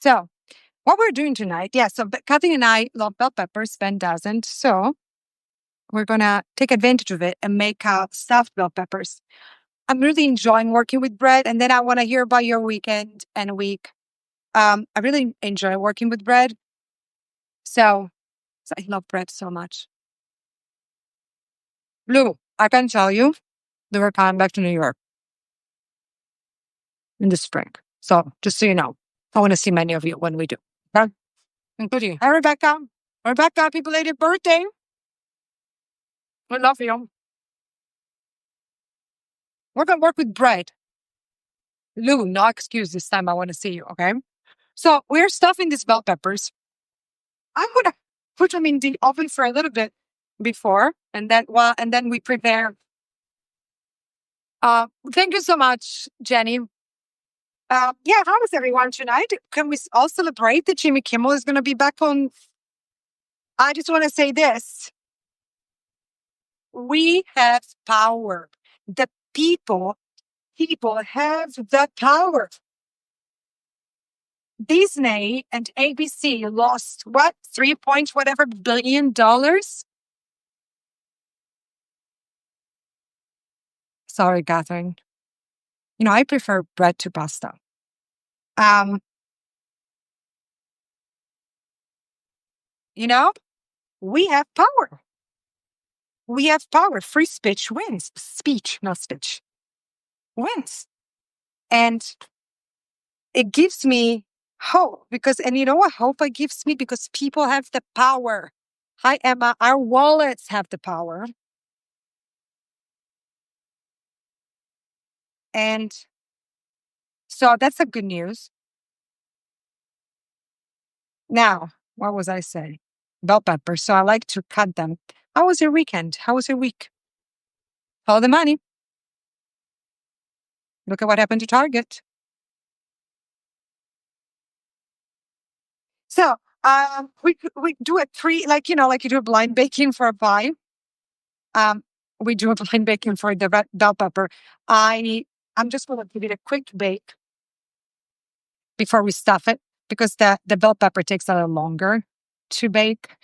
So what we're doing tonight, so Kathy and I love bell peppers, Ben doesn't. So we're going to take advantage of it and make stuffed bell peppers. I'm really enjoying working with bread. And then I want to hear about your weekend and week. I really enjoy working with bread. So I love bread so much. Lou, I can tell you that we're coming back to New York in the spring. So just so you know, I want to see many of you when we do. Okay? Including, hi, Rebecca. Rebecca, happy belated birthday. We love you. We're going to work with bread. Lou, no excuse this time. I want to see you. Okay. So we're stuffing these bell peppers. I'm going to put them in the oven for a little bit before, and then we prepare. Thank you so much, Jenny. How is everyone tonight? Can we all celebrate that Jimmy Kimmel is going to be back on? I just want to say this. We have power. The people have the power. Disney and ABC lost what? 3 point whatever billion dollars? Sorry, Catherine. I prefer bread to pasta. We have power. We have power. Free speech wins. Speech, not speech. Wins. And it gives me hope and you know what hope it gives me? Because people have the power. Hi, Emma. Our wallets have the power. And so that's a good news. Now, what was I saying? Bell peppers. So I like to cut them. How was your weekend? How was your week? Follow the money. Look at what happened to Target. So we do a like you do a blind baking for a pie. We do a blind baking for the bell pepper. I'm just going to give it a quick bake before we stuff it because the bell pepper takes a little longer to bake.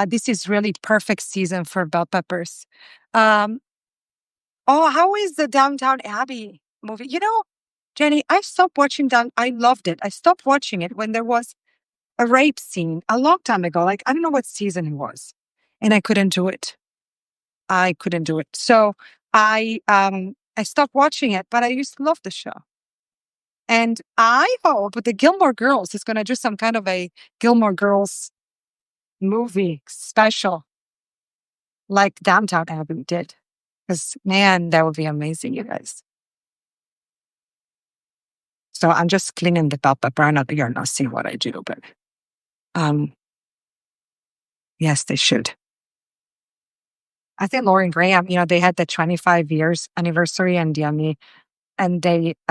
This is really perfect season for bell peppers. How is the Downtown Abbey movie? Jenny, I stopped watching I loved it. I stopped watching it when there was a rape scene a long time ago. Like, I don't know what season it was. And I couldn't do it. So I stopped watching it, but I used to love the show. And I hope the Gilmore Girls is going to do some kind of a Gilmore Girls movie special like Downtown Abbey did. Because, man, that would be amazing, you guys. So I'm just cleaning the bell pepper. I know that you're not seeing what I do, but yes, they should. I think Lauren Graham, they had the 25 years anniversary and I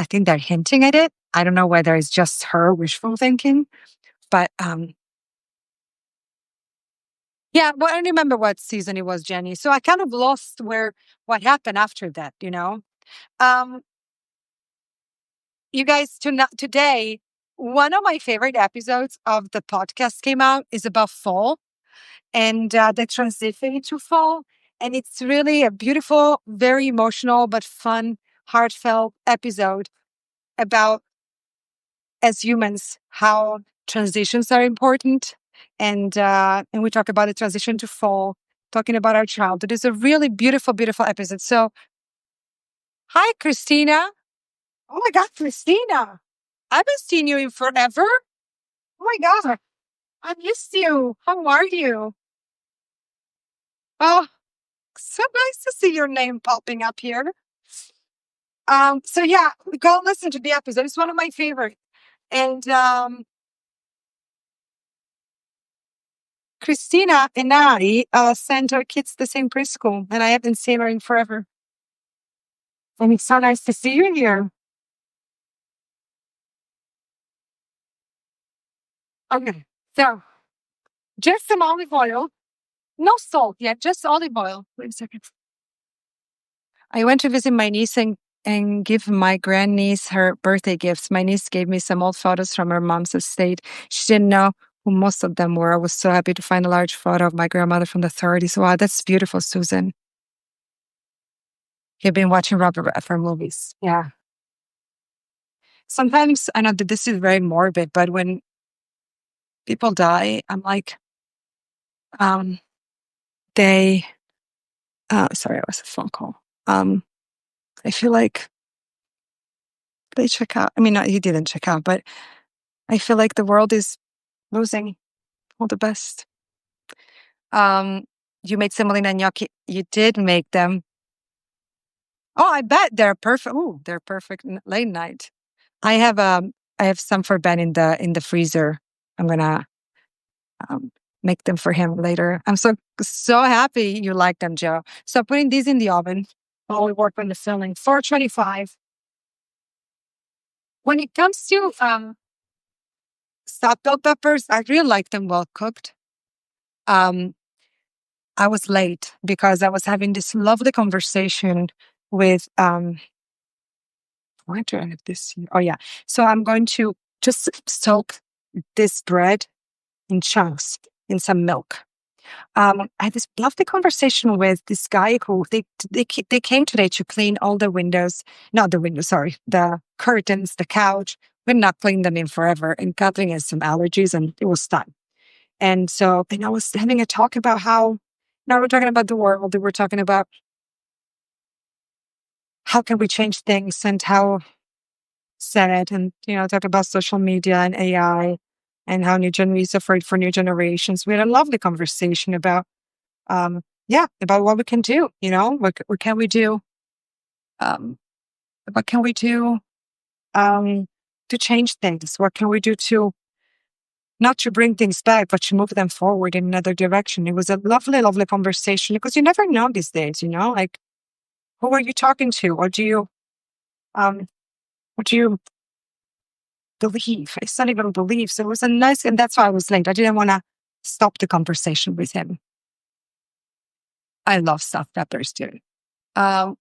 think they're hinting at it. I don't know whether it's just her wishful thinking, but yeah, well, I don't remember what season it was, Jenny. So I kind of lost what happened after that, You guys, today, one of my favorite episodes of the podcast came out is about fall and the transition to fall. And it's really a beautiful, very emotional, but fun, heartfelt episode about, as humans, how transitions are important. And we talk about the transition to fall, talking about our childhood. It's a really beautiful, beautiful episode. So, hi, Christina. Oh my God, Christina. I haven't seen you in forever. Oh my God. I missed you. How are you? Oh, so nice to see your name popping up here. So yeah, go listen to the episode. It's one of my favorite. And Christina and I sent our kids to the same preschool, and I haven't seen her in forever. And it's so nice to see you here. Okay, so just some olive oil. No salt yet, just olive oil. Wait a second. I went to visit my niece in and give my grandniece her birthday gifts. My niece gave me some old photos from her mom's estate. She didn't know who most of them were. I was so happy to find a large photo of my grandmother from the 30s. Wow, that's beautiful, Susan. You've been watching Robert Redford movies. Yeah. Sometimes I know that this is very morbid, but when people die, I'm like, um, they, sorry, it was a phone call. I feel like they check out. I mean, no, you didn't check out, but I feel like the world is losing all the best. Um, you made semolina gnocchi. You did make them. Oh, I bet they're perfect. Oh, they're perfect late night. I have I have some for Ben in the freezer. I'm gonna um, make them for him later. I'm so happy you like them, Joe. So putting these in the oven while we work on the filling. 425. When it comes to soft bell peppers, I really like them well cooked. Um, I was late because I was having this lovely conversation with why do I have this here? Oh yeah. So I'm going to just soak this bread in chunks in some milk. I had this lovely conversation with this guy who they came today to clean all the windows, not the windows, sorry, the curtains, the couch. We're not cleaning them in forever. And Kathleen has some allergies, and it was time. And so, and I was having a talk about how now we're talking about the world. We're talking about how can we change things and how sad, and talk about social media and AI and how new gen is afraid for new generations. We had a lovely conversation about yeah, about what we can do, what can we do? Um, what can we do to change things? What can we do to not to bring things back, but to move them forward in another direction? It was a lovely, lovely conversation because you never know these days, like who are you talking to? Um, what do you believe? It's not even believe. So it was a nice, and that's why I was late. I didn't want to stop the conversation with him. I love soft peppers too. Um,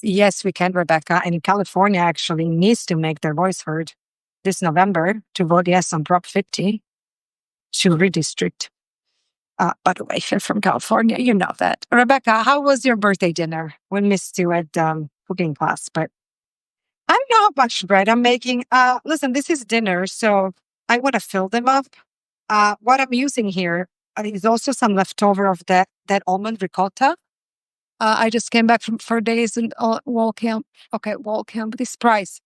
Yes, we can, Rebecca. And California actually needs to make their voice heard this November to vote yes on Prop 50 to redistrict. By the way, if you're from California, you know that. Rebecca, how was your birthday dinner? We missed you at cooking class, but I don't know how much bread I'm making. Listen, this is dinner, so I want to fill them up. What I'm using here is also some leftover of that almond ricotta. I just came back from 4 days in wall camp. Okay, wall camp. This prize,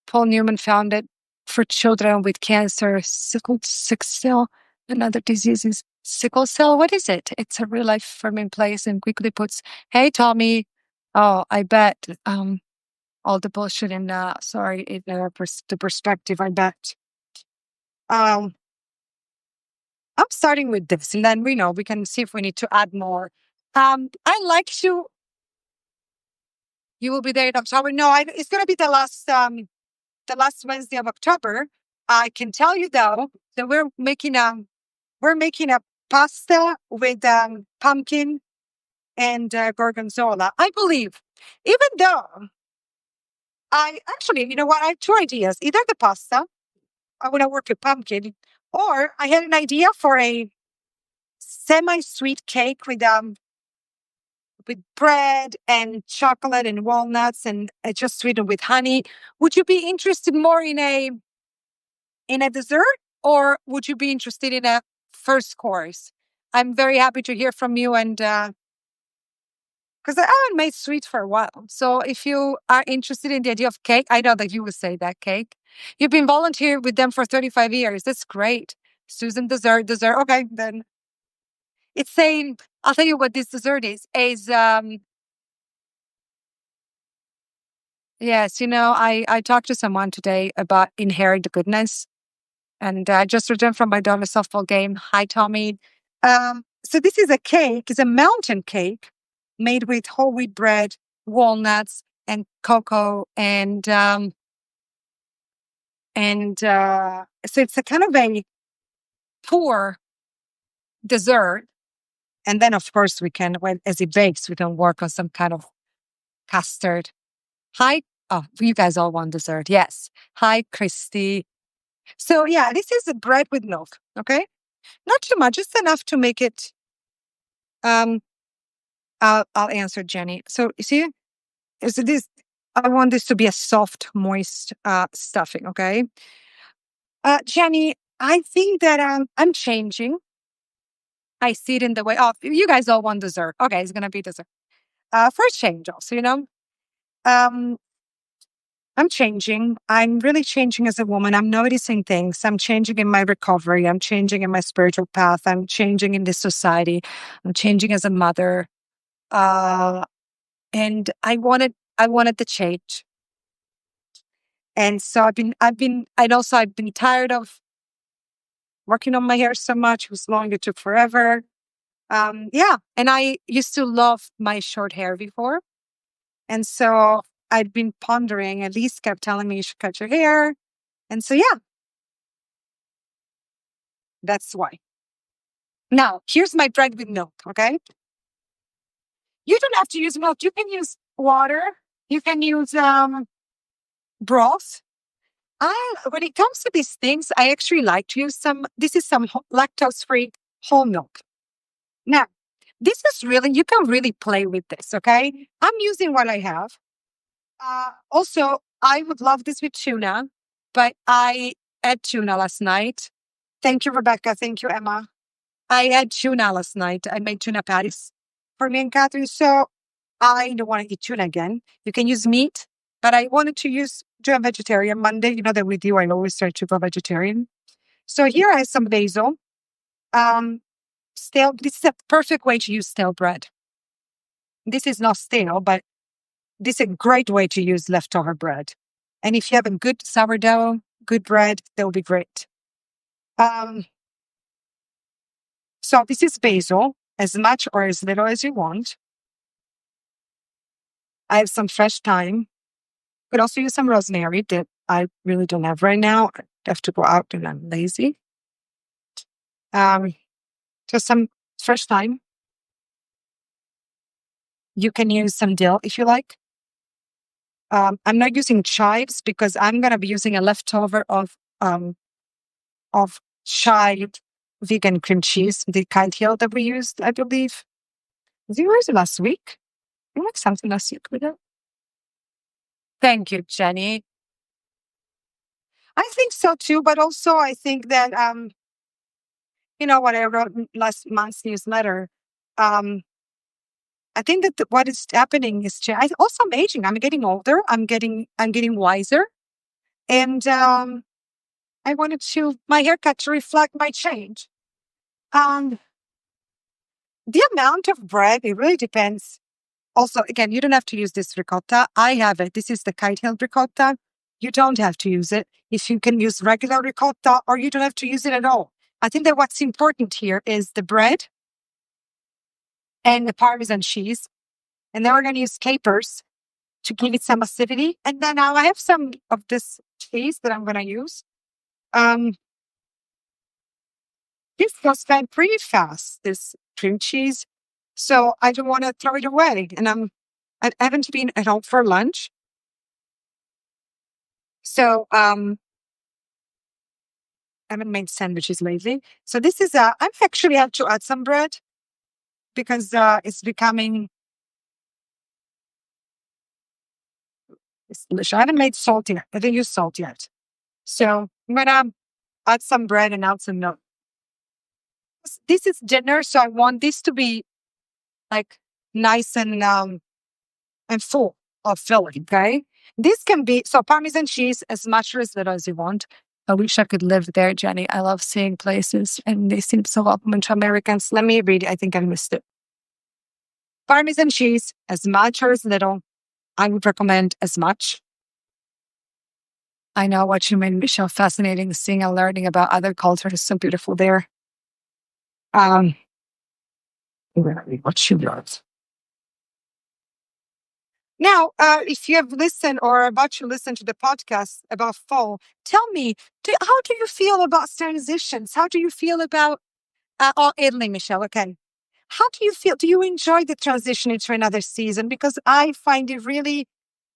Paul Newman found it for children with cancer, sickle cell, and other diseases. Sickle cell, what is it? It's a real life ferment place and quickly puts, hey, Tommy. Oh, I bet all the bullshit in, sorry, in the perspective, I bet. Um, I'm starting with this, and then we can see if we need to add more. I like to. You will be there in October. No, it's going to be the last Wednesday of October. I can tell you though that we're making a pasta with pumpkin and gorgonzola. I believe, even though I actually, you know what? I have two ideas. Either the pasta, I want to work with pumpkin, or I had an idea for a semi-sweet cake with bread and chocolate and walnuts and just sweetened with honey. Would you be interested more in a dessert, or would you be interested in a first course? I'm very happy to hear from you, and because I haven't made sweets for a while. So if you are interested in the idea of cake, I know that you would say that cake. You've been volunteering with them for 35 years. That's great. Susan, dessert. Okay, then it's saying, I'll tell you what this dessert is yes, I talked to someone today about inherit the goodness. And I just returned from my daughter's softball game. Hi, Tommy. So this is a cake. It's a mountain cake made with whole wheat bread, walnuts, and cocoa, and so it's a kind of a poor dessert. And then, of course, as it bakes, we can work on some kind of custard. Hi. Oh, you guys all want dessert. Yes. Hi, Christy. So yeah, this is a bread with milk. Okay. Not too much, just enough to make it. Um, I'll answer Jenny. So you see, is this? I want this to be a soft, moist stuffing. Okay. Jenny, I think that I'm changing. I see it in the way. Oh, you guys all want dessert. Okay, it's gonna be dessert. First change also, Um, I'm changing. I'm really changing as a woman. I'm noticing things. I'm changing in my recovery. I'm changing in my spiritual path. I'm changing in this society. I'm changing as a mother. Uh, and I wanted the change. And so I've been tired of working on my hair so much. It was long. It took forever. Yeah. And I used to love my short hair before. And so I'd been pondering, Elise kept telling me you should cut your hair. And so, yeah, that's why. Now, here's my bread with milk. Okay. You don't have to use milk. You can use water. You can use broth. When it comes to these things, I actually like to use this is some lactose free whole milk. Now, this is really, you can really play with this. Okay. I'm using what I have. Also, I would love this with tuna, but I had tuna last night. Thank you, Rebecca. Thank you, Emma. I had tuna last night. I made tuna patties for me and Catherine. So I don't want to eat tuna again. You can use meat, but I wanted to do a vegetarian Monday. You know that with you, I always try to go vegetarian. So here I have some basil. Um, stale. This is a perfect way to use stale bread. This is not stale, but this is a great way to use leftover bread. And if you have a good sourdough, good bread, that will be great. Um, so this is basil, as much or as little as you want. I have some fresh thyme. You could also use some rosemary that I really don't have right now. I have to go out and I'm lazy. Um, just some fresh thyme. You can use some dill if you like. I'm not using chives because I'm going to be using a leftover of chive vegan cream cheese, the kind hill that we used, I believe. Was it yours last week? I like something last week with it. Thank you, Jenny. I think so too, but also I think that what I wrote last month's newsletter. I think that what is happening is also I'm aging. I'm getting older. I'm getting wiser, and I wanted my haircut to reflect my change. Um, the amount of bread it really depends. Also, again, you don't have to use this ricotta. I have it. This is the kite hill ricotta. You don't have to use it. If you can use regular ricotta, or you don't have to use it at all. I think that what's important here is the bread and the Parmesan cheese. And then we're going to use capers to give it some acidity. And then now I have some of this cheese that I'm going to use. Um, this goes down pretty fast, this cream cheese. So I don't want to throw it away. And I haven't been at home for lunch. So I haven't made sandwiches lately. So this is I'm actually have to add some bread because it's becoming it's delicious. I haven't made salt yet. I didn't use salt yet. So I'm gonna add some bread and add some milk. This is dinner, so I want this to be like nice and full of filling. Okay. This can be so Parmesan cheese as much or as little as you want. I wish I could live there, Jenny. I love seeing places and they seem so welcoming to Americans. Let me read it. I think I missed it. Parmesan cheese, as much or as little. I would recommend as much. I know what you mean, Michelle. Fascinating seeing and learning about other cultures is so beautiful there. What you love. Now, if you have listened or are about to listen to the podcast about fall, tell me, how do you feel about transitions? How do you feel about Italy, Michelle? Okay. How do you feel? Do you enjoy the transition into another season? Because I find it really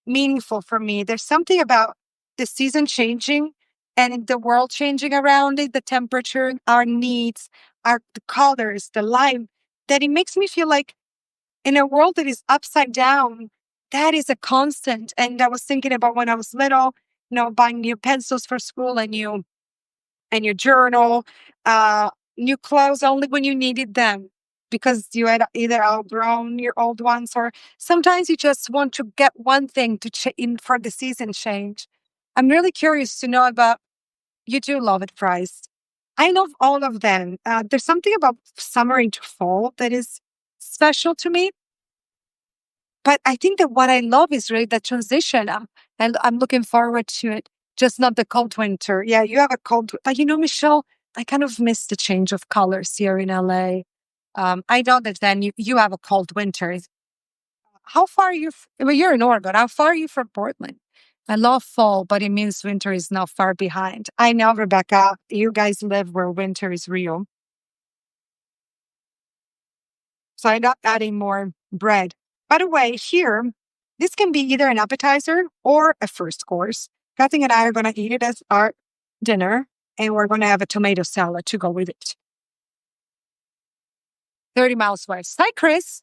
meaningful for me. There's something about the season changing and the world changing around it, the temperature, our needs, the colors, the light, that it makes me feel like in a world that is upside down, that is a constant. And I was thinking about when I was little, buying new pencils for school and your journal, new clothes only when you needed them because you had either outgrown your old ones or sometimes you just want to get one thing in for the season change. I'm really curious to know about you do love it, Price. I love all of them. There's something about summer into fall that is special to me. But I think that what I love is really the transition. And I'm looking forward to it. Just not the cold winter. Yeah, you have a cold, but Michelle, I kind of miss the change of colors here in LA. I know that then you have a cold winter. How far are you? Well, you're in Oregon. How far are you from Portland? I love fall, but it means winter is not far behind. I know, Rebecca, you guys live where winter is real. So I'm not adding more bread. By the way, here, this can be either an appetizer or a first course. Kathy and I are going to eat it as our dinner, and we're going to have a tomato salad to go with it. 30 miles west. Hi, Chris.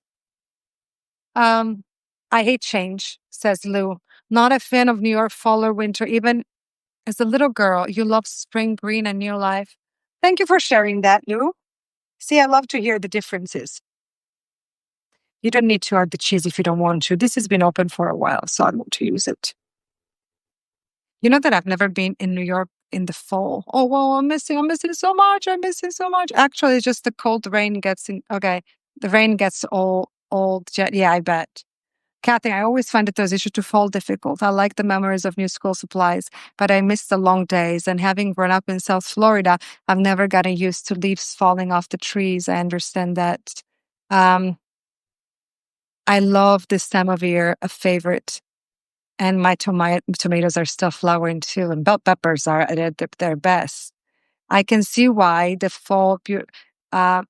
I hate change, says Lou. Not a fan of New York fall or winter. Even as a little girl, you love spring green and new life. Thank you for sharing that, Lou. See, I love to hear the differences. You don't need to add the cheese if you don't want to. This has been open for a while, so I want to use it. You know that I've never been in New York in the fall. Oh, well, I'm missing so much. I'm missing so much. Actually, it's just the cold rain gets in. Okay. The rain gets all old. Yeah, I bet. Kathy, I always find it those issues to fall difficult. I like the memories of new school supplies, but I miss the long days. And having grown up in South Florida, I've never gotten used to leaves falling off the trees. I understand that. Um, I love this time of year, a favorite. And my tomatoes are still flowering too, and bell peppers are at their best. I can see why the fall. Uh,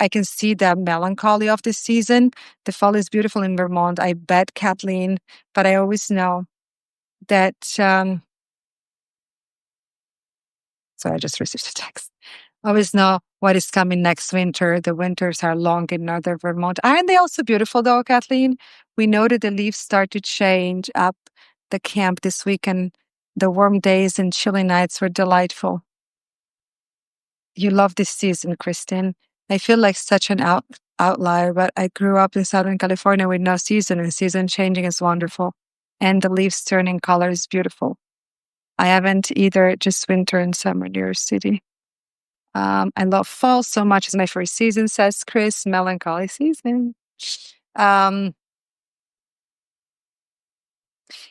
I can see the melancholy of this season. The fall is beautiful in Vermont. I bet, Kathleen, but I always know that. So I just received a text. I always know what is coming next winter. The winters are long in northern Vermont. Aren't they also beautiful, though, Kathleen? We know that the leaves start to change up the camp this week, and the warm days and chilly nights were delightful. You love this season, Kristen. I feel like such an outlier, but I grew up in Southern California with no season, and season changing is wonderful. And the leaves turning color is beautiful. I haven't either, just winter and summer in New York City. I love fall so much. It's my favorite season, says Chris. Melancholy season.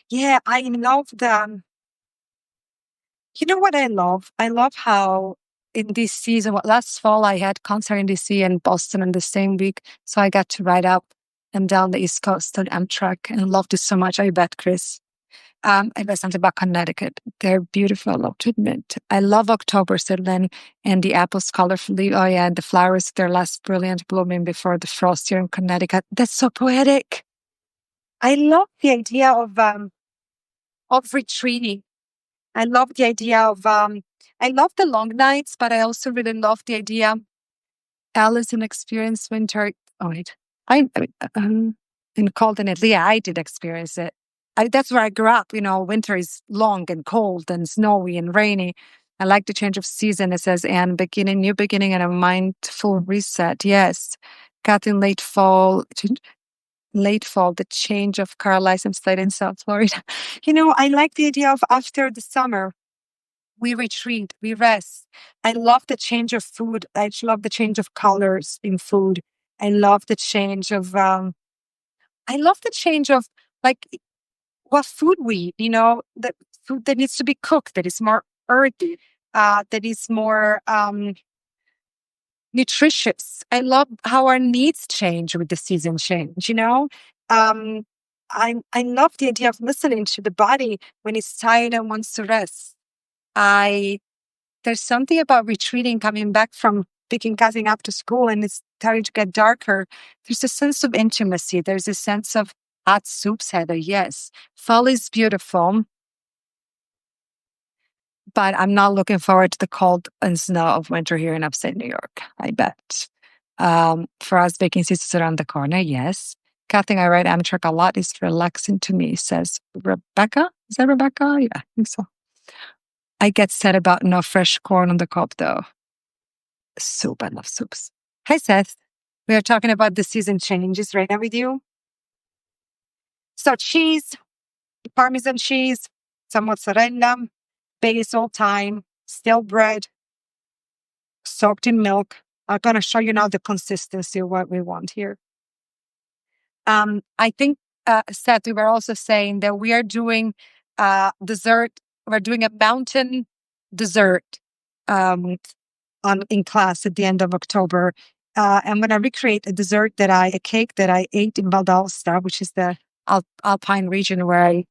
Yeah, I love you know what I love? I love how in this season, last fall I had concert in DC and Boston in the same week. So I got to ride up and down the East Coast on Amtrak and loved it so much. I bet, Chris. I bet something about Connecticut. They're beautiful, I love to admit. I love October, Sutherland, and the apples colorfully. Oh yeah, the flowers, their last brilliant blooming before the frost here in Connecticut. That's so poetic. I love the idea of retreating. I love the idea of I love the long nights, but I also really love the idea. Alice in Experience Winter. Oh wait, in cold and it. Yeah, I did experience it. That's where I grew up. Winter is long and cold and snowy and rainy. I like the change of season. It says, and new beginning and a mindful reset. Yes, got in late fall, the change of car license plate in South Florida. I like the idea of after the summer, we retreat, we rest. I love the change of food. I love the change of colors in food. I love the change of, like what food we eat, the food that needs to be cooked, that is more earthy, that is more, nutritious. I love how our needs change with the season change. Um, I love the idea of listening to the body when it's tired and wants to rest. There's something about retreating, coming back from picking cousin up to school and it's starting to get darker. There's a sense of intimacy. There's a sense of Hot soups, Heather, yes. Fall is beautiful, but I'm not looking forward to the cold and snow of winter here in upstate New York, I bet. For us, baking season is around the corner, yes. Kathleen, I ride Amtrak a lot. It's relaxing to me, says Rebecca. Is that Rebecca? Yeah, I think so. I get sad about no fresh corn on the cob, though. Soup, I love soups. Hi, Seth. We are talking about the season changes right now with you. So cheese, Parmesan cheese, some mozzarella, basil, thyme, stale bread, soaked in milk. I'm going to show you now the consistency of what we want here. I think, Seth, we were also saying that we are doing dessert. We're doing a mountain dessert in class at the end of October. I'm going to recreate a cake that I ate in Valdosta, which is the Alpine region where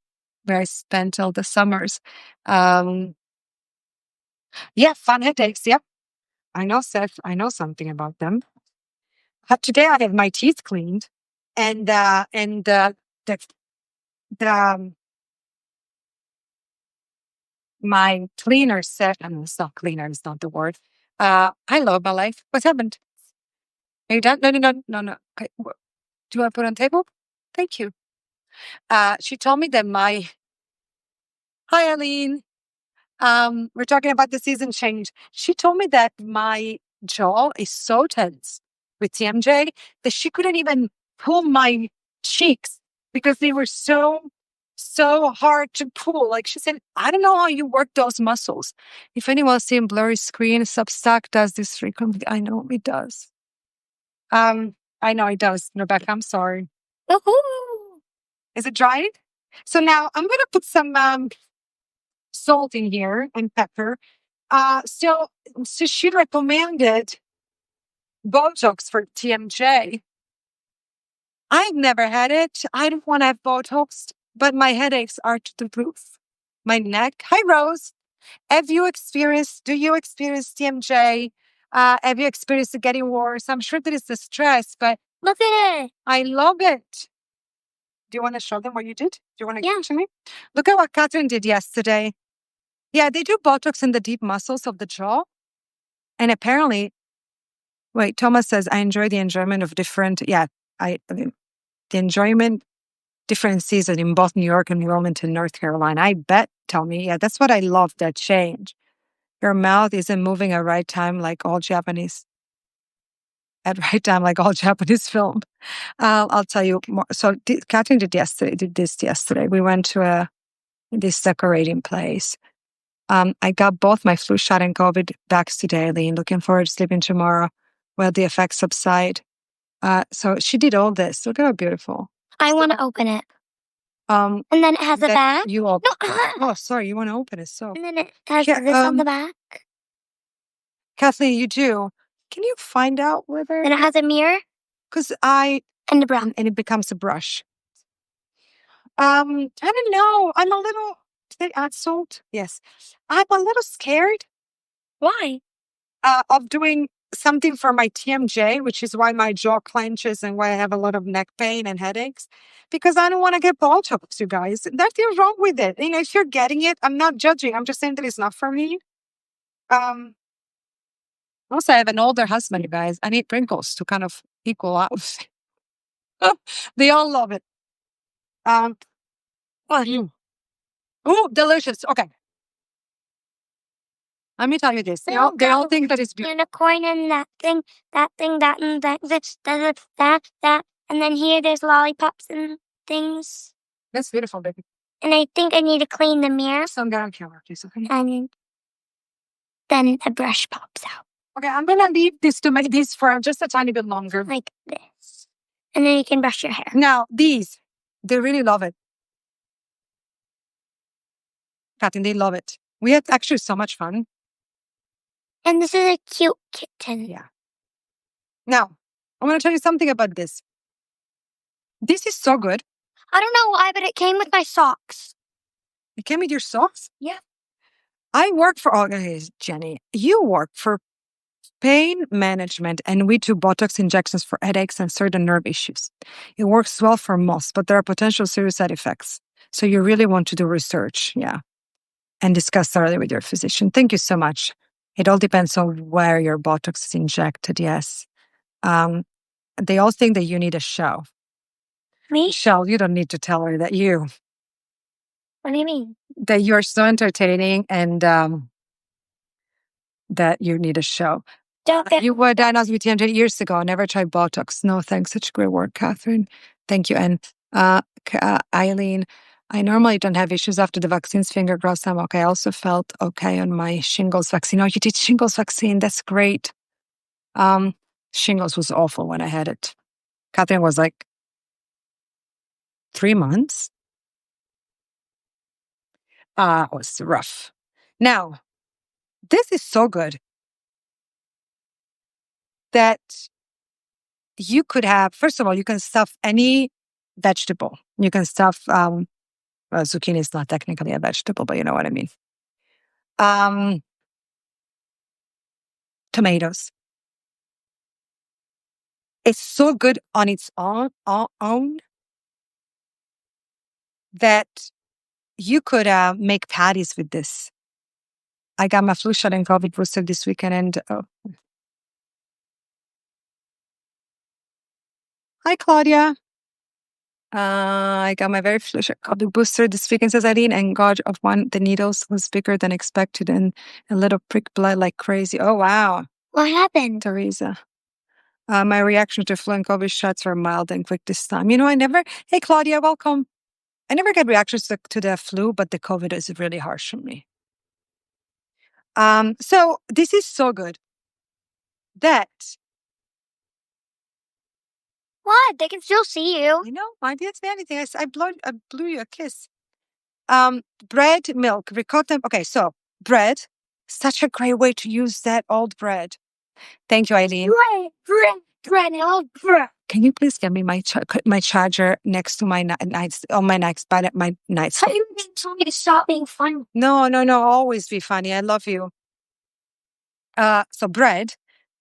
I spent all the summers. Yeah, fun headaches. Yep. I know, Seth. I know something about them. Today I had my teeth cleaned, and the my cleaner said, I mean, it's not cleaner, it's not the word. I love my life. What happened? Are you done? No. Okay. Do you want to put on table? Thank you. She told me that hi, Eileen. We're talking about the season change. She told me that my jaw is so tense with TMJ that she couldn't even pull my cheeks because they were so hard to pull. Like she said, I don't know how you work those muscles. If anyone's seeing blurry screen, Substack does this frequently. I know it does. I know it does, Rebecca. I'm sorry. Woohoo! Is it dried? So now I'm gonna put some salt in here and pepper. So she recommended Botox for TMJ. I've never had it. I don't want to have Botox, but my headaches are to the roof. My neck. Hi, Rose. Do you experience TMJ? Have you experienced it getting worse? I'm sure that it's the stress, but look at it. I love it. Do you want to show them what you did? Do you want to give it to me? Look at what Catherine did yesterday. Yeah, they do Botox in the deep muscles of the jaw. And apparently, wait, Thomas says, I enjoy the enjoyment of different, I mean, the enjoyment different seasons in both New York and Wilmington, North Carolina. I bet, Tommy. Yeah, that's what I love, that change. Your mouth isn't moving at right time like all Japanese. At right time like all Japanese film. I'll tell you more. So Catherine did this yesterday. We went to this decorating place. I got both my flu shot and COVID vax today, Eileen. Looking forward to sleeping tomorrow while the effects subside. So she did all this. Look at how beautiful. I want to open it. And then it has a back? You open. No. Oh, sorry. You want to open it. So. And then it has this on the back? Kathleen, you do. Can you find out whether... And it has a mirror? Because and a brush. And it becomes a brush. I don't know. I'm a little... Did they add salt? Yes. I'm a little scared. Why? Of doing something for my TMJ, which is why my jaw clenches and why I have a lot of neck pain and headaches. Because I don't want to get Botox, you guys. Nothing wrong with it. You know, if you're getting it, I'm not judging. I'm just saying that it's not for me. Also, I have an older husband, you guys. I need wrinkles to kind of equal out. They all love it. Oh, delicious. Okay. Let me tell you this. They all think that it's beautiful. Unicorn and that, and then here there's lollipops and things. That's beautiful, baby. And I think I need to clean the mirror. So I'm going to camera, please. Okay. And then a brush pops out. Okay, I'm going to leave this to make these for just a tiny bit longer. Like this. And then you can brush your hair. Now, they really love it. Katyn, they love it. We had actually so much fun. And this is a cute kitten. Yeah. Now, I want to tell you something about this. This is so good. I don't know why, but it came with my socks. It came with your socks? Yeah. I work for, Jenny, you work for pain management, and we do Botox injections for headaches and certain nerve issues. It works well for most, but there are potential serious side effects. So you really want to do research, and discuss thoroughly with your physician. Thank you so much. It all depends on where your Botox is injected, yes. They all think that you need a show. Me? Michelle, you don't need to tell her that What do you mean? that you're so entertaining and that you need a show. You were diagnosed with TMJ years ago. Never tried Botox. No, thanks. Such great work, Catherine. Thank you. And Eileen, I normally don't have issues after the vaccines. Finger crossed, I'm okay. I also felt okay on my shingles vaccine. Oh, you did shingles vaccine. That's great. Shingles was awful when I had it. Catherine was like 3 months. It was rough. Now, this is so good that you could have, first of all, you can stuff any vegetable. You can stuff, zucchini is not technically a vegetable, but you know what I mean. Tomatoes. It's so good on its own that you could make patties with this. I got my flu shot and COVID booster this weekend, and hi, Claudia. I got my very flu shot COVID booster this weekend, says Eileen, and God of one, the needles was bigger than expected and a little prick blood like crazy. Oh, wow. What happened? Teresa. My reaction to flu and COVID shots were mild and quick this time. Hey, Claudia, welcome. I never get reactions to the flu, but the COVID is really harsh on me. So this is so good that. What? They can still see you. I know. I didn't say anything. I blew you a kiss. Bread, milk, ricotta. Okay, so bread, such a great way to use that old bread. Thank you, Eileen. Bread. Can you please get me my charger next to my nights on my next my nights? How you told me to stop being funny? No. Always be funny. I love you. So bread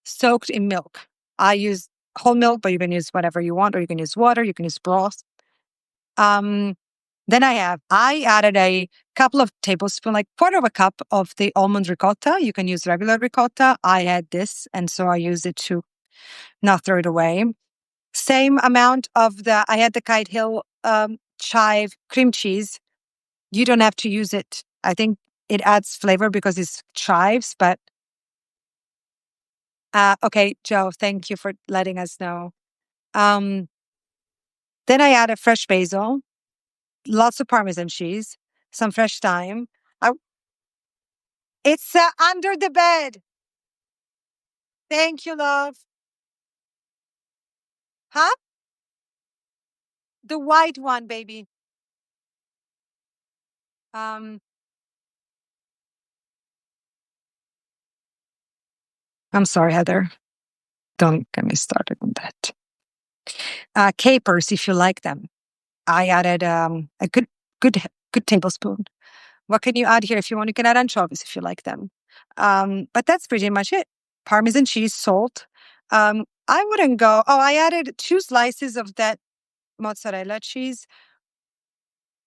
soaked in milk. I use whole milk, but you can use whatever you want, or you can use water. You can use broth. Then I added a couple of tablespoons, like quarter of a cup of the almond ricotta. You can use regular ricotta. I had this, and so I use it to not throw it away. Same amount of I had the Kite Hill chive cream cheese. You don't have to use it. I think it adds flavor because it's chives, but okay, Joe, thank you for letting us know. Then I added fresh basil, lots of Parmesan cheese, some fresh thyme. It's under the bed. Thank you, love. Huh? The white one, baby. I'm sorry, Heather. Don't get me started on that. Capers, if you like them. I added a good tablespoon. What can you add here? If you want, you can add anchovies if you like them. But that's pretty much it. Parmesan cheese, salt. I wouldn't go. Oh, I added 2 slices of that mozzarella cheese.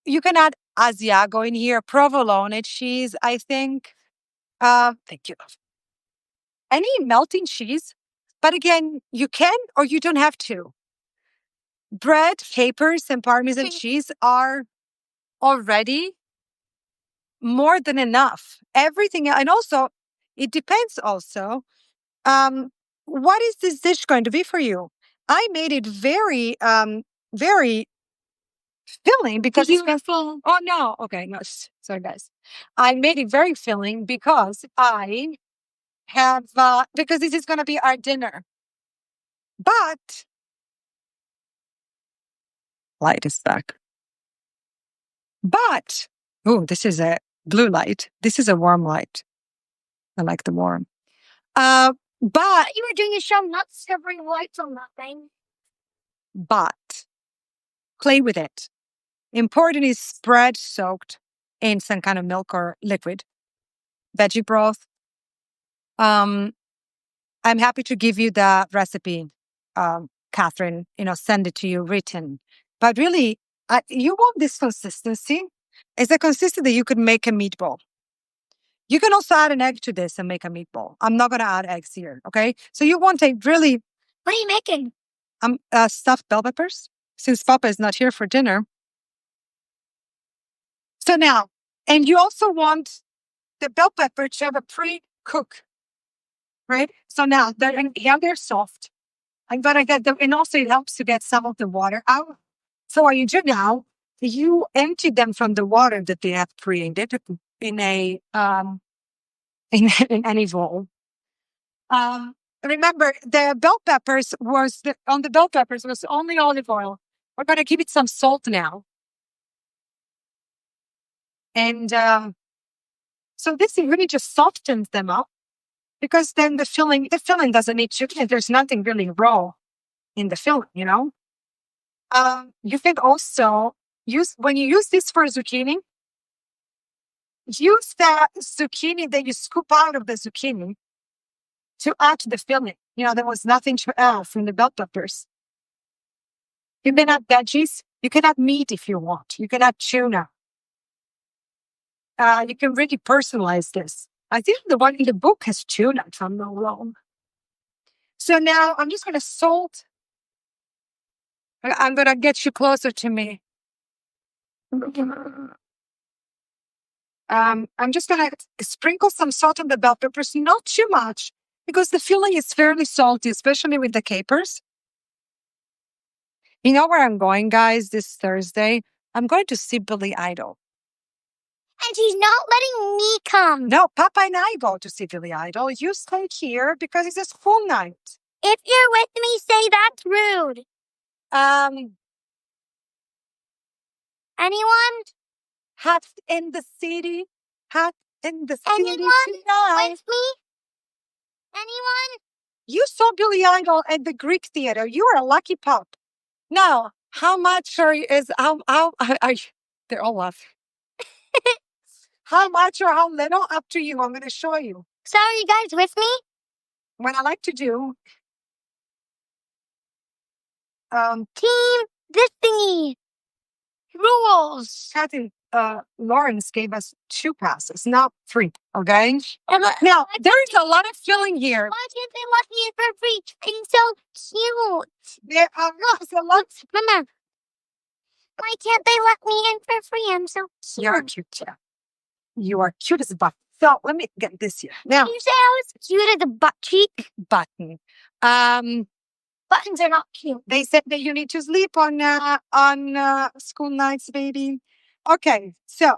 You can add Asiago in here, provolone cheese, I think. Thank you. Any melting cheese. But again, you can or you don't have to. Bread, capers, and Parmesan cheese are already more than enough. Everything, and also, it depends also. What is this dish going to be for you? I made it very, very filling because it's full. Oh no, okay, no, sorry guys. I made it very filling because I have because this is going to be our dinner. But light is back. But this is a blue light. This is a warm light. I like the warm. But you were doing a show, not severing lights on that thing. But play with it. Important is spread soaked in some kind of milk or liquid. Veggie broth. I'm happy to give you the recipe, Catherine, send it to you written. But really, you want this consistency. It's a consistency that you could make a meatball. You can also add an egg to this and make a meatball. I'm not going to add eggs here. Okay. So you want a really. What are you making? Stuffed bell peppers, since Papa is not here for dinner. So now, and you also want the bell pepper to have a pre-cook, right? So now they're soft. I'm gonna get them, and also it helps to get some of the water out. So what you do now, you empty them from the water that they have created in a in any bowl. Remember, the bell peppers on the bell peppers was only olive oil. We're gonna give it some salt now, and so this really just softens them up, because then the filling doesn't need chicken. There's nothing really raw in the filling, You can also when you use this for zucchini, use the zucchini that you scoop out of the zucchini to add to the filling. There was nothing to add from the bell peppers. You can add veggies. You can add meat if you want. You can add tuna. You can really personalize this. I think the one in the book has tuna, if I'm not wrong. So now I'm just going to salt. I'm going to get you closer to me. I'm just going to sprinkle some salt on the bell peppers, not too much, because the filling is fairly salty, especially with the capers. You know where I'm going, guys, this Thursday? I'm going to see Billy Idol. And he's not letting me come. No, Papa and I go to see Billy Idol. You stay here because it's a school night. If you're with me, say that's rude. Anyone? Hot in the city. Hot in the city Anyone tonight. with me? Anyone? You saw Billy Idol at the Greek Theater. You are a lucky pup. Now, how much are you? They're all laughing. How much or how little? Up to you. I'm going to show you. So are you guys with me? What I like to do. Team this thingy. Rules. Kathy, Lawrence gave us 2 passes, not 3. Okay. Now there is a lot of filling here. Why can't they let me in for free? It's so cute. There are a lot. Mama, why can't they let me in for free? I'm so cute. You're cute, yeah. You are cute as a button. So let me get this here. Now, you say I was cute as a butt cheek? Button. Buttons are not cute. They said that you need to sleep on school nights, baby. Okay, so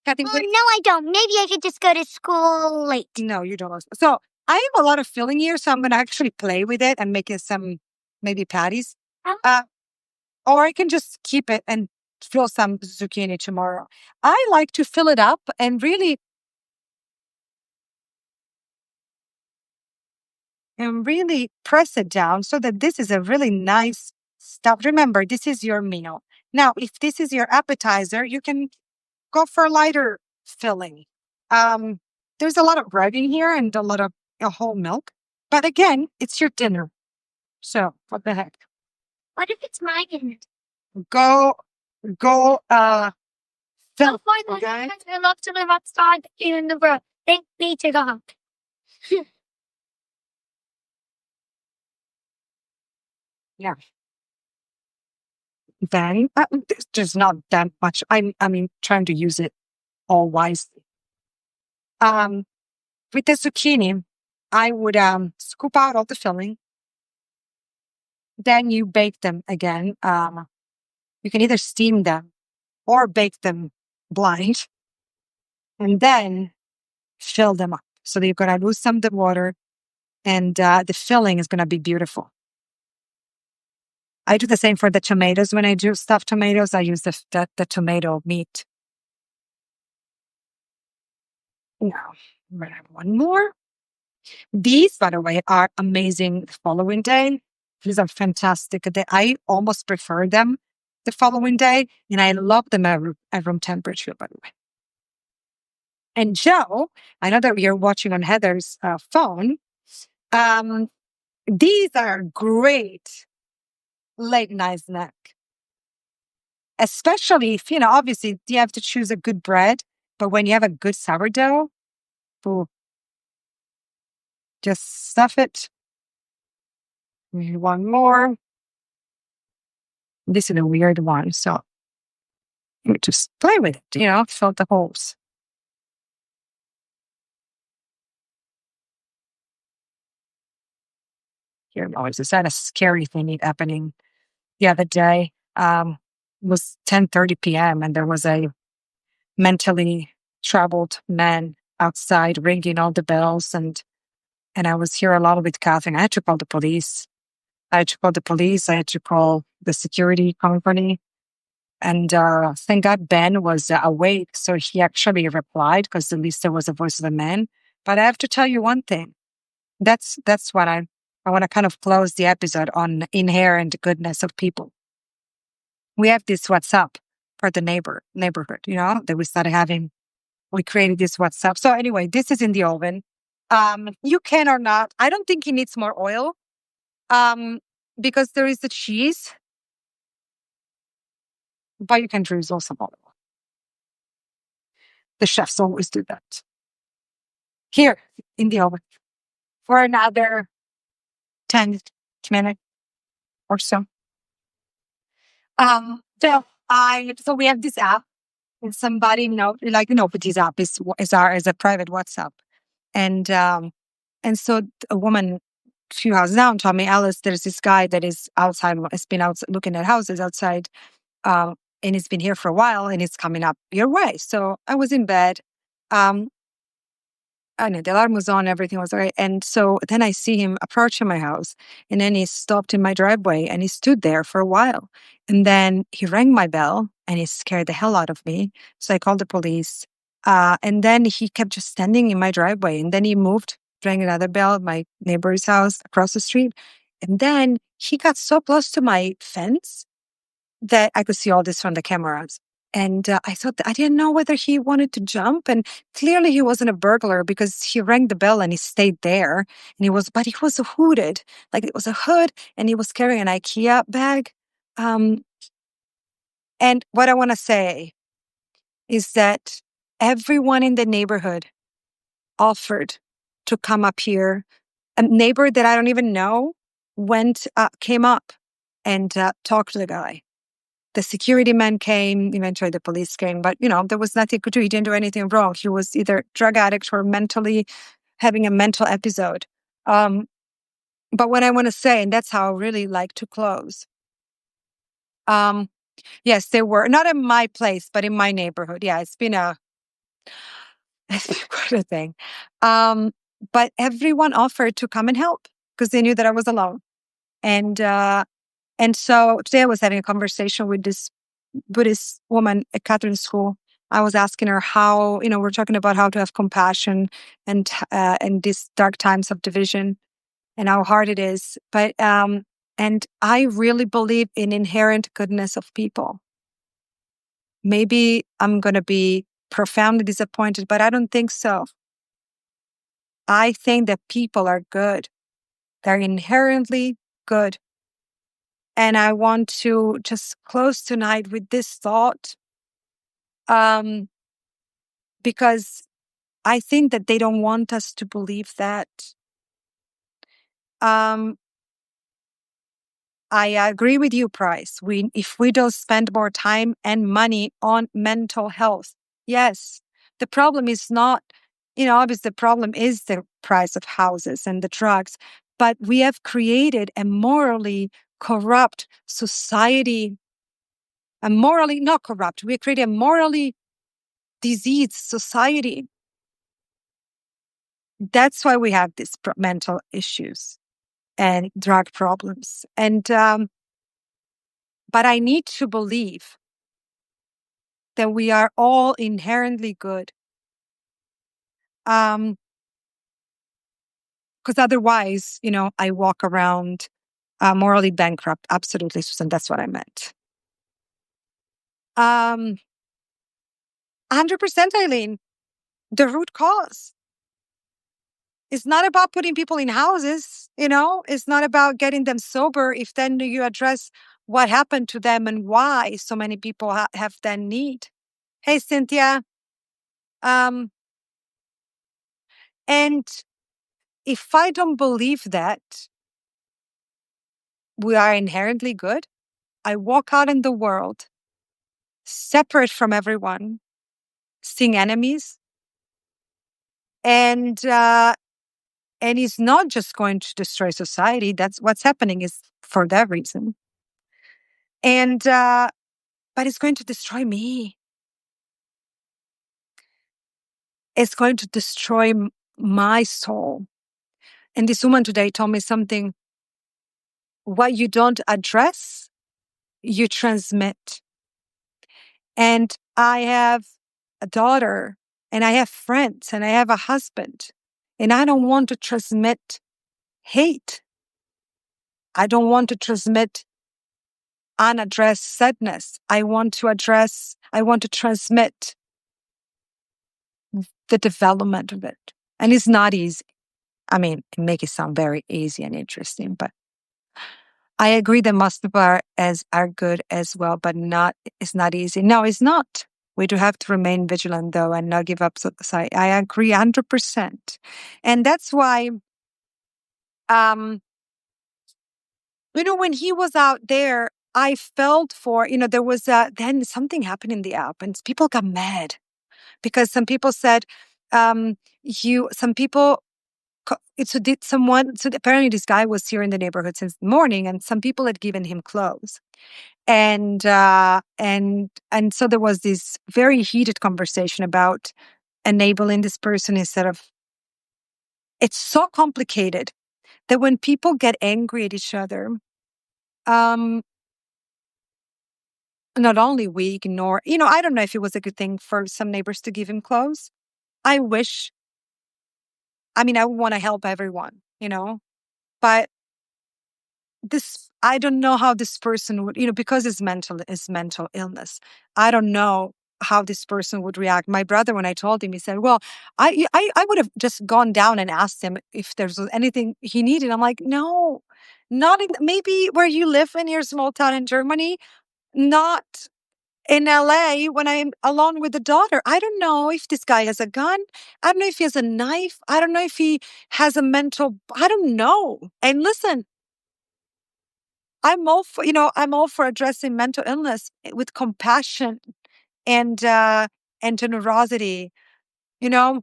Kathy, no, I don't. Maybe I could just go to school late. No, you don't. So I have a lot of filling here, so I'm going to actually play with it and make it some maybe patties. Or I can just keep it and fill some zucchini tomorrow. I like to fill it up and really press it down so that this is a really nice stuff. Remember, this is your meal. Now, if this is your appetizer, you can go for lighter filling. There's a lot of bread in here and a lot of whole milk. But again, it's your dinner. So what the heck? What if it's my dinner? Go, fill. Okay? I love to live outside in the world. They need to go. Yeah. Then there's not that much. I mean, trying to use it all wisely. With the zucchini, I would scoop out all the filling. Then you bake them again. You can either steam them or bake them blind, and then fill them up. So that you're going to lose some of the water, and the filling is going to be beautiful. I do the same for the tomatoes. When I do stuffed tomatoes, I use the tomato meat. Now, I'm going to have one more. These, by the way, are amazing the following day. These are fantastic. I almost prefer them the following day, and I love them at room temperature, by the way. And Joe, I know that you're watching on Heather's phone. Um, these are great late night snack, especially if, obviously you have to choose a good bread, but when you have a good sourdough, ooh, just stuff it. Maybe one more. This is a weird one, so you just play with it, fill the holes. Here, always is that a scary thing happening the other day? It was 10:30 p.m. and there was a mentally troubled man outside ringing all the bells, and I was here alone with coughing. I had to call the police. I had to call the police. I had to call the security company. And thank God Ben was awake, so he actually replied because at least there was a voice of a man. But I have to tell you one thing. That's what I want to kind of close the episode on inherent goodness of people. We have this WhatsApp for the neighborhood, that we started having. We created this WhatsApp. So anyway, this is in the oven. You can or not. I don't think it needs more oil. Because there is the cheese, but you can drizzle some oil. The chefs always do that. Here in the oven for another 10 minutes or so. So we have this app, and somebody but this app is a private WhatsApp, and so a woman a few houses down told me, Alice, there's this guy that is outside, has been out looking at houses outside, and he's been here for a while, and he's coming up your way. So I was in bed. Um, I know the alarm was on, everything was all right. And so then I see him approaching my house, and then he stopped in my driveway and he stood there for a while. And then he rang my bell and he scared the hell out of me. So I called the police. And then he kept just standing in my driveway. And then he moved, rang another bell at my neighbor's house across the street. And then he got so close to my fence that I could see all this from the cameras. And I thought I didn't know whether he wanted to jump. And clearly he wasn't a burglar because he rang the bell and he stayed there. But he was hooded, like it was a hood, and he was carrying an IKEA bag. Um, and what I want to say is that everyone in the neighborhood offered to come up here. A neighbor that I don't even know came up and talked to the guy. The security man came, eventually the police came, but there was nothing he could do. He didn't do anything wrong. He was either drug addict or mentally having a mental episode. But what I want to say, and that's how I really like to close. Yes, they were not in my place, but in my neighborhood. Yeah, it's been quite a thing. But everyone offered to come and help because they knew that I was alone. And so today I was having a conversation with this Buddhist woman at Catherine School. I was asking her how, we're talking about how to have compassion and these dark times of division and how hard it is. But and I really believe in inherent goodness of people. Maybe I'm going to be profoundly disappointed, but I don't think so. I think that people are good. They're inherently good. And I want to just close tonight with this thought. Because I think that they don't want us to believe that. I agree with you, Price. If we don't spend more time and money on mental health, yes, the problem is not, obviously the problem is the price of houses and the drugs, but we have created a morally corrupt society, a morally not corrupt. We created a morally diseased society. That's why we have these mental issues and drug problems. And but I need to believe that we are all inherently good. Because otherwise, I walk around morally bankrupt. Absolutely, Susan. That's what I meant. 100%, Eileen. The root cause. It's not about putting people in houses, it's not about getting them sober if then you address what happened to them and why so many people have that need. Hey, Cynthia. Um, and if I don't believe that we are inherently good, I walk out in the world separate from everyone, seeing enemies, and it's not just going to destroy society. That's what's happening is for that reason. And but it's going to destroy me. It's going to destroy my soul. And this woman today told me something. What you don't address, you transmit. And I have a daughter, and I have friends, and I have a husband, and I don't want to transmit hate. I don't want to transmit unaddressed sadness. I want to transmit the development of it. And it's not easy. I mean, it make it sound very easy and interesting, but I agree that most people are good as well, but it's not easy. No, it's not. We do have to remain vigilant though and not give up. So I agree 100%. And that's why, um, when he was out there, I felt for, there was then something happened in the app and people got mad because some people said, some people, so apparently this guy was here in the neighborhood since the morning and some people had given him clothes. And so there was this very heated conversation about enabling this person instead of, it's so complicated that when people get angry at each other, um, not only we ignore, I don't know if it was a good thing for some neighbors to give him clothes. I wish, I mean, I want to help everyone, but I don't know how this person would, because it's mental illness. I don't know how this person would react. My brother, when I told him, he said, well, I would have just gone down and asked him if there's anything he needed. I'm like, no, not in, maybe where you live in your small town in Germany, not in LA when I'm alone with the daughter. I don't know if this guy has a gun. I don't know if he has a knife. I don't know if he has I don't know. And listen, I'm all for addressing mental illness with compassion and generosity, you know.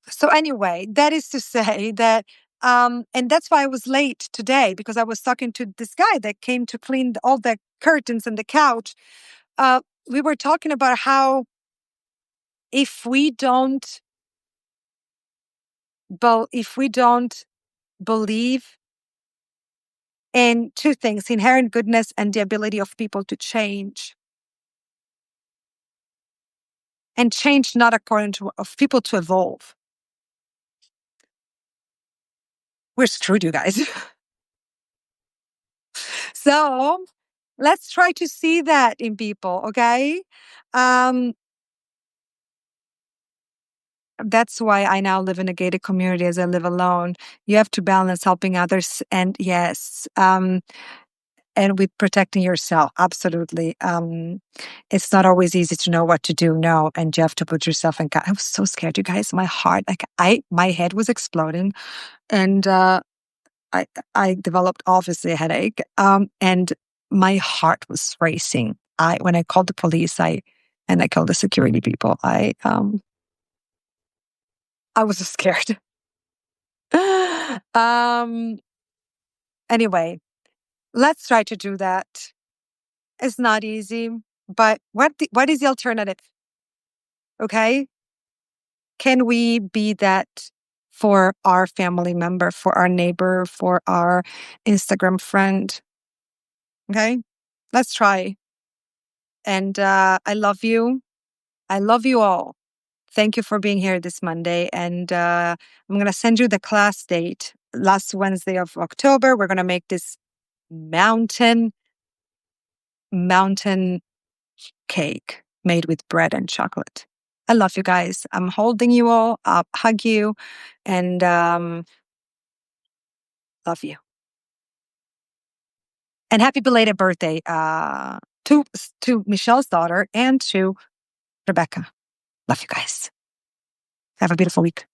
So anyway, that is to say that, and that's why I was late today because I was talking to this guy that came to clean all the curtains and the couch. We were talking about how if we don't, if we don't believe in two things, inherent goodness and the ability of people to change, and change not according to of people to evolve, we're screwed, you guys. So let's try to see that in people, okay? Um, that's why I now live in a gated community as I live alone. You have to balance helping others and yes, and with protecting yourself. Absolutely. It's not always easy to know what to do. No, and you have to put yourself in. I was so scared, you guys. My heart, my head was exploding, and I developed obviously a headache. And my heart was racing. When I called the police, and I called the security people. I was scared. um. Anyway, let's try to do that. It's not easy, but what is the alternative? Okay, can we be that for our family member, for our neighbor, for our Instagram friend? Okay, let's try. And I love you. I love you all. Thank you for being here this Monday. And I'm going to send you the class date. Last Wednesday of October, we're going to make this mountain cake made with bread and chocolate. I love you guys. I'm holding you all up, hug you, and love you. And happy belated birthday to Michelle's daughter and to Rebecca. Love you guys. Have a beautiful week.